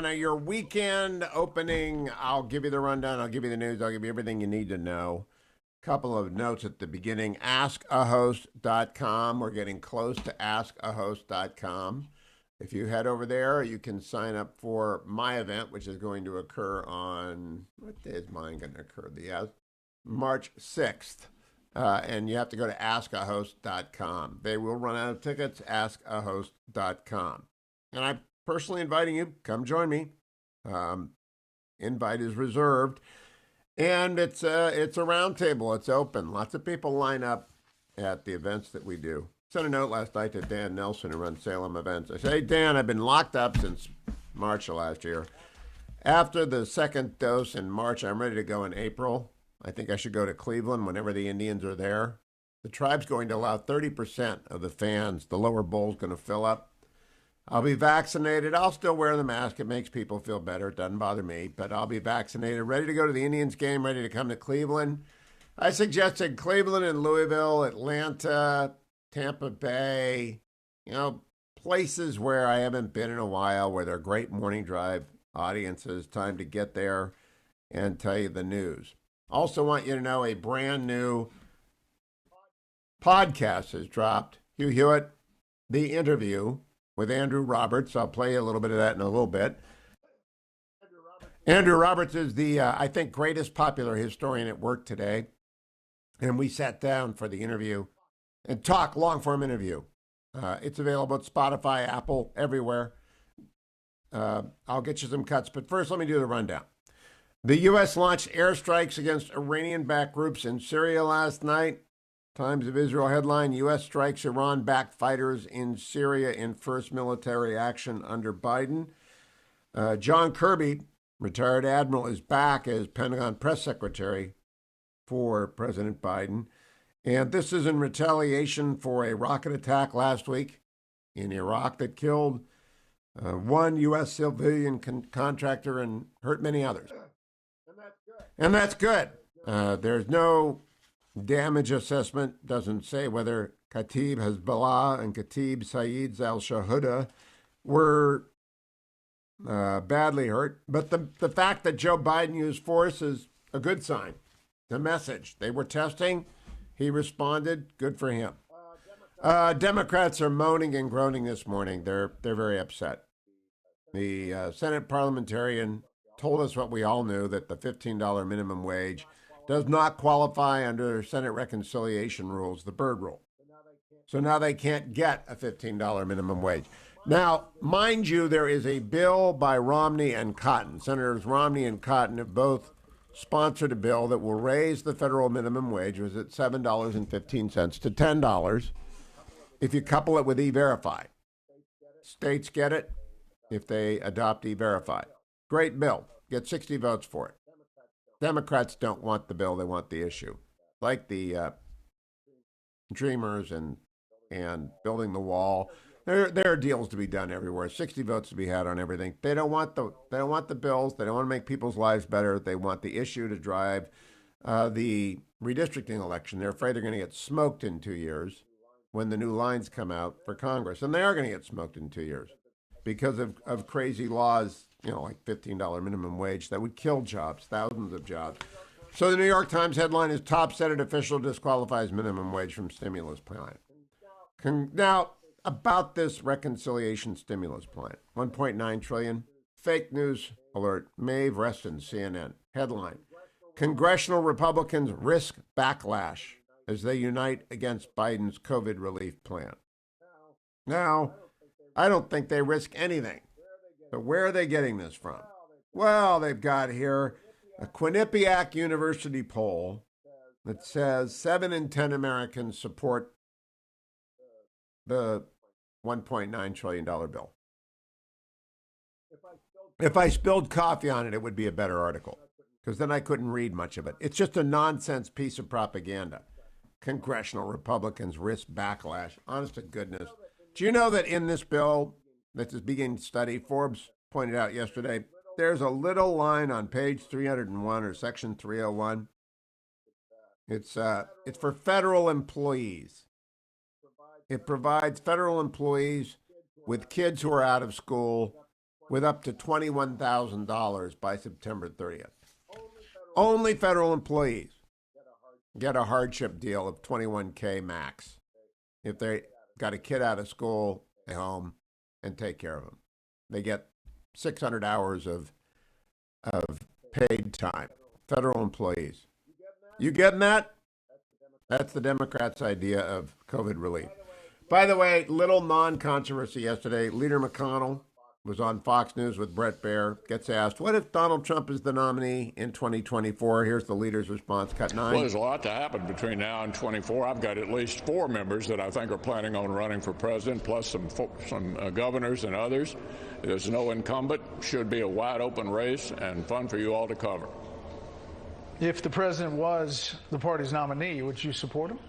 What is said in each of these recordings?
on your weekend opening. I'll give you the rundown. I'll give you the news. I'll give you everything you need to know. Couple of notes at the beginning. AskAhost.com. We're getting close to AskAhost.com. If you head over there, you can sign up for my event, which is going to occur on, what day is mine going to occur? March 6th. And you have to go to askahost.com. They will run out of tickets, askahost.com. And I'm personally inviting you, come join me. Invite is reserved. And it's a roundtable. It's open. Lots of people line up at the events that we do. Sent a note last night to Dan Nelson, who runs Salem Events. I say, hey, Dan, I've been locked up since March of last year. After the second dose in March, I'm ready to go in April. I think I should go to Cleveland whenever the Indians are there. The tribe's going to allow 30% of the fans. The lower bowl's going to fill up. I'll be vaccinated. I'll still wear the mask. It makes people feel better. It doesn't bother me, but I'll be vaccinated, ready to go to the Indians game, ready to come to Cleveland. I suggested Cleveland and Louisville, Atlanta, Tampa Bay, places where I haven't been in a while, where they're great morning drive audiences. Time to get there and tell you the news. Also want you to know a brand new podcast has dropped. Hugh Hewitt, The Interview with Andrew Roberts. I'll play you a little bit of that in a little bit. Andrew Roberts is the, I think, greatest popular historian at work today. And we sat down for the interview and talk long-form interview. It's available at Spotify, Apple, everywhere. I'll get you some cuts. But first, let me do the rundown. The U.S. launched airstrikes against Iranian-backed groups in Syria last night. Times of Israel headline, U.S. strikes Iran-backed fighters in Syria in first military action under Biden. John Kirby, retired admiral, is back as Pentagon press secretary for President Biden. And this is in retaliation for a rocket attack last week in Iraq that killed one U.S. civilian contractor and hurt many others. And that's good. There's no damage assessment. Doesn't say whether Khatib Hezbollah and Khatib Saeed al-Shahuda were badly hurt. But the fact that Joe Biden used force is a good sign. The message. They were testing. He responded. Good for him. Democrats are moaning and groaning this morning. They're very upset. The Senate parliamentarian told us what we all knew, that the $15 minimum wage does not qualify under Senate reconciliation rules, the Byrd Rule. So now they can't get a $15 minimum wage. Now, mind you, there is a bill by Romney and Cotton. Senators Romney and Cotton have both sponsored a bill that will raise the federal minimum wage, was at $7.15 to $10 if you couple it with E-Verify. States get it if they adopt E-Verify. Great bill. Get 60 votes for it. Democrats don't want the bill. They want the issue. Like the Dreamers and building the wall. There are deals to be done everywhere. 60 votes to be had on everything. They don't want the bills. They don't want to make people's lives better. They want the issue to drive the redistricting election. They're afraid they're going to get smoked in 2 years when the new lines come out for Congress. And they are going to get smoked in 2 years because of crazy laws, like $15 minimum wage that would kill jobs, thousands of jobs. So the New York Times headline is top Senate official disqualifies minimum wage from stimulus plan. Now, about this reconciliation stimulus plan, $1.9 trillion, fake news alert, Maeve Reston, CNN. Headline, Congressional Republicans risk backlash as they unite against Biden's COVID relief plan. Now, I don't think they risk anything. But where are they getting this from? Well, they've got here a Quinnipiac University poll that says 7 in 10 Americans support the $1.9 trillion bill. If I spilled coffee on it, it would be a better article, because then I couldn't read much of it. It's just a nonsense piece of propaganda. Congressional Republicans risk backlash. Honest to goodness. Do you know that in this bill that is being studied, Forbes pointed out yesterday, there's a little line on page 301 or section 301. It's for federal employees. It provides federal employees with kids who are out of school with up to $21,000 by September 30th. Only federal employees get a hardship deal of $21K max if they got a kid out of school, at home, and take care of them. They get 600 hours of paid time. Federal employees. You getting that? That's the Democrats' idea of COVID relief. By the way, little non-controversy yesterday. Leader McConnell was on Fox News with Bret Baier. Gets asked, what if Donald Trump is the nominee in 2024? Here's the leader's response, cut 9. Well, there's a lot to happen between now and 24. I've got at least 4 members that I think are planning on running for president, plus some governors and others. There's no incumbent. Should be a wide open race and fun for you all to cover. If the president was the party's nominee, would you support him?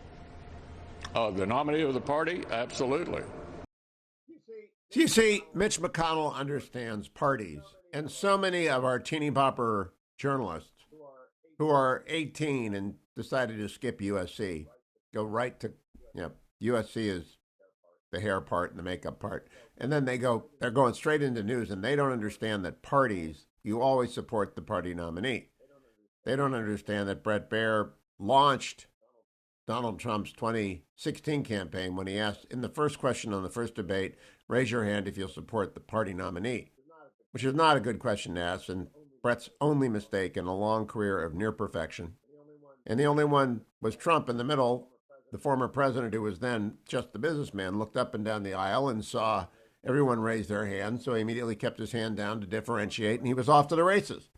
The nominee of the party? Absolutely. You see, Mitch McConnell understands parties, and so many of our teeny bopper journalists who are 18 and decided to skip USC go right to, USC is the hair part and the makeup part, and then they're going straight into news, and they don't understand that parties, you always support the party nominee. They don't understand that Bret Baier launched Donald Trump's 2016 campaign when he asked, in the first question on the first debate, raise your hand if you'll support the party nominee, which is not a good question to ask, and Bret's only mistake in a long career of near perfection. And the only one was Trump in the middle. The former president, who was then just the businessman, looked up and down the aisle and saw everyone raise their hand, so he immediately kept his hand down to differentiate, and he was off to the races.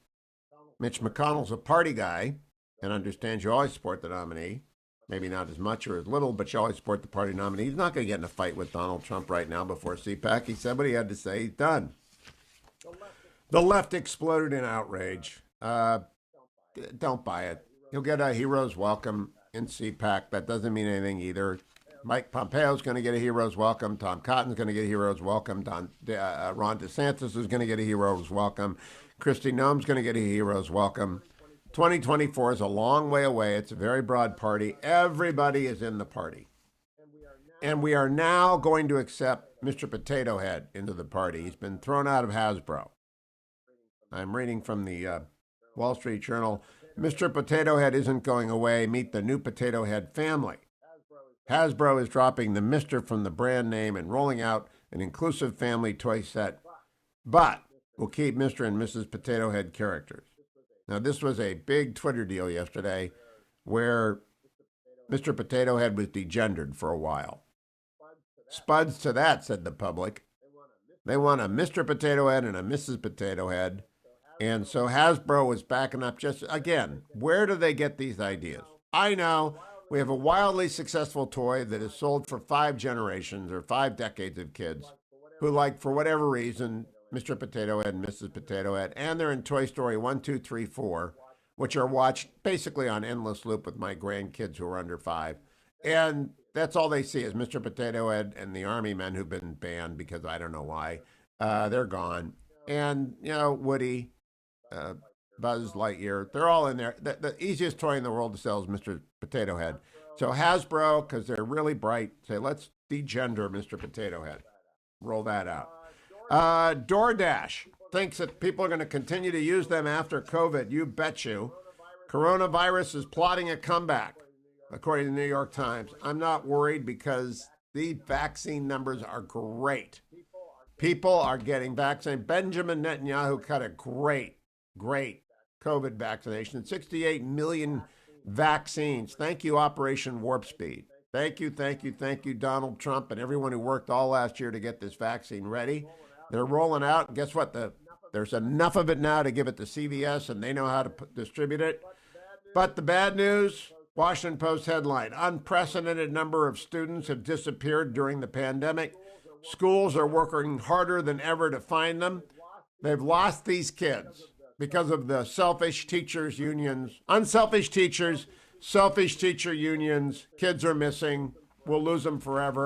Mitch McConnell's a party guy and understands you always support the nominee. Maybe not as much or as little, but you always support the party nominee. He's not going to get in a fight with Donald Trump right now before CPAC. He said what he had to say. He's done. The left exploded in outrage. Don't buy it. He'll get a hero's welcome in CPAC. That doesn't mean anything either. Mike Pompeo's going to get a hero's welcome. Tom Cotton's going to get a hero's welcome. Ron DeSantis is going to get a hero's welcome. Kristi Noem's going to get a hero's welcome. 2024 is a long way away. It's a very broad party. Everybody is in the party. And we are now going to accept Mr. Potato Head into the party. He's been thrown out of Hasbro. I'm reading from the Wall Street Journal. Mr. Potato Head isn't going away. Meet the new Potato Head family. Hasbro is dropping the Mr. from the brand name and rolling out an inclusive family toy set, but will keep Mr. and Mrs. Potato Head characters. Now, this was a big Twitter deal yesterday where Mr. Potato Head was degendered for a while. Spuds to that, said the public. They want a Mr. Potato Head and a Mrs. Potato Head. And so Hasbro was backing up just, again, where do they get these ideas? I know we have a wildly successful toy that is sold for 5 generations or 5 decades of kids who like, for whatever reason, Mr. Potato Head and Mrs. Potato Head, and they're in Toy Story 1, 2, 3, 4, which are watched basically on endless loop with my grandkids who are under 5. And that's all they see is Mr. Potato Head and the Army men who've been banned because I don't know why. They're gone. And, Woody, Buzz Lightyear, they're all in there. The easiest toy in the world to sell is Mr. Potato Head. So Hasbro, because they're really bright, say, let's degender Mr. Potato Head. Roll that out. DoorDash thinks that people are going to continue to use them after COVID. You bet you. Coronavirus is plotting a comeback, according to the New York Times. I'm not worried because the vaccine numbers are great. People are getting vaccinated. Benjamin Netanyahu cut a great COVID vaccination. 68 million vaccines. Thank you, Operation Warp Speed. Thank you, Donald Trump and everyone who worked all last year to get this vaccine ready. They're rolling out. Guess what? There's enough of it now to give it to CVS, and they know how to distribute it. But the bad news, Washington Post headline, unprecedented number of students have disappeared during the pandemic. Schools are working harder than ever to find them. They've lost these kids because of the selfish teachers unions, unselfish teachers, selfish teacher unions. Kids are missing. We'll lose them forever.